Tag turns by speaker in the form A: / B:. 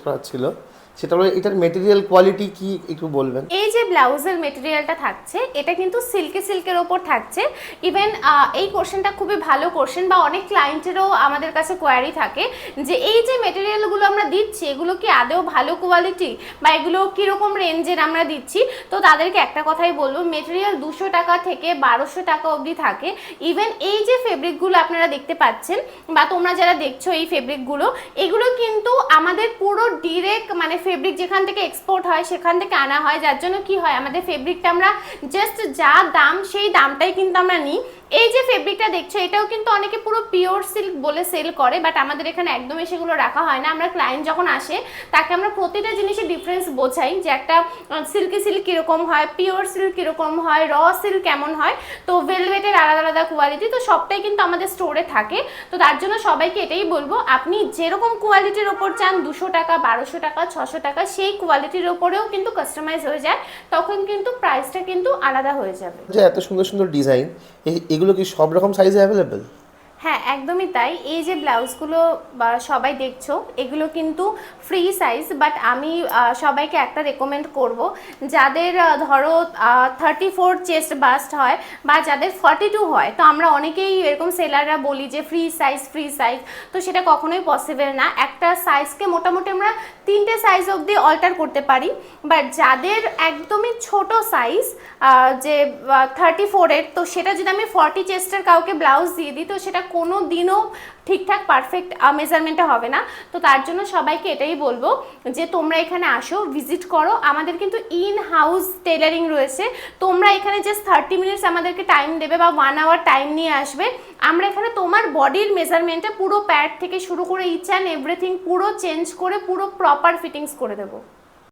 A: করা ছিল, সেটা হলো এটার মেটেরিয়াল কোয়ালিটি কি একটু বলবেন?
B: এই যে ব্লাউজের মেটেরিয়ালটা থাকছে এটা কিন্তু সিল্কের ওপর থাকছে। ইভেন এই কোশ্চেনটা খুবই ভালো কোশ্চেন, বা অনেক ক্লায়েন্টেরও আমাদের কাছে কোয়ারি থাকে যে এই যে মেটেরিয়ালগুলো আমরা দিচ্ছি এগুলো কি আদৌ ভালো কোয়ালিটি, বা এগুলো কীরকম রেঞ্জের আমরা দিচ্ছি। তো তাদেরকে একটা কথাই বলবো, মেটেরিয়াল 200 টাকা থেকে 1200 টাকা অবধি থাকে। ইভেন এই যে ফেব্রিকগুলো আপনারা দেখতে পাচ্ছেন বা তোমরা যারা দেখছো এই ফেব্রিকগুলো, এগুলো কিন্তু আমাদের পুরো ডিরেক্ট মানে ফেব্রিক যেখান থেকে এক্সপোর্ট হয় সেখান থেকে আনা হয়, যার জন্য কি হয় আমাদের ফেব্রিকটা আমরা জাস্ট যা দাম সেই দামটাই কিন্তু আমরা নিই। এই যে ফেব্রিকটা দেখছো এটাও কিন্তু অনেকে পুরো পিওর সিল্ক বলে সেল করে, বাট আমাদের এখানে একদমই সেগুলো রাখা হয় না। আমরা ক্লায়েন্ট যখন আসে তাকে আমরা প্রতিটা জিনিসের ডিফারেন্স বোঝাই যে একটা সিল্কি সিল্ক কীরকম হয়, পিওর সিল্ক কীরকম হয়, র সিল্ক কেমন হয়, তো ভেলভেটের আলাদা আলাদা কোয়ালিটি, তো সবটাই কিন্তু আমাদের স্টোরে থাকে। তো তার জন্য সবাইকে এটাই বলবো, আপনি যেরকম কোয়ালিটির ওপর চান 200 টাকা 1200 টাকা 600 টাকা সেই কোয়ালিটির ওপরেও কিন্তু কাস্টমাইজ হয়ে যায়, তখন কিন্তু প্রাইসটা কিন্তু আলাদা হয়ে যাবে।
A: যে এত সুন্দর সুন্দর ডিজাইন, এগুলো কি সব রকম সাইজে অ্যাভেলেবেল?
B: হ্যাঁ একদমই তাই। এই যে ব্লাউজগুলো বা সবাই দেখছো এগুলো কিন্তু ফ্রি সাইজ, বাট আমি সবাইকে একটা রেকমেন্ড করব, যাদের ধরো 34 চেস্ট বাস্ট হয় বা যাদের 42 হয়, তো আমরা অনেকেই এরকম সেলাররা বলি যে ফ্রি সাইজ, তো সেটা কখনোই পসিবল না। একটা সাইজকে মোটামুটি আমরা 3টে সাইজ অবধি অল্টার করতে পারি, বাট যাদের একদমই ছোট সাইজ যে 34-এর, তো সেটা যদি আমি 40 চেস্টের কাউকে ব্লাউজ দিয়ে দিই তো সেটা কোনো দিনও ঠিকঠাক পারফেক্ট মেজারমেন্টে হবে না। তো তার জন্য সবাইকে এটাই বলবো যে তোমরা এখানে আসো, ভিজিট করো। আমাদের কিন্তু ইন হাউস টেলারিং রয়েছে। তোমরা এখানে জাস্ট 30 মিনিটস আমাদেরকে টাইম দেবে বা 1 আওয়ার টাইম নিয়ে আসবে। আমরা এখানে তোমার বডির মেজারমেন্টে পুরো প্যাড থেকে শুরু করে ইচ অ্যান্ড এভরিথিং পুরো চেঞ্জ করে পুরো প্রপার ফিটিংস করে দেবো।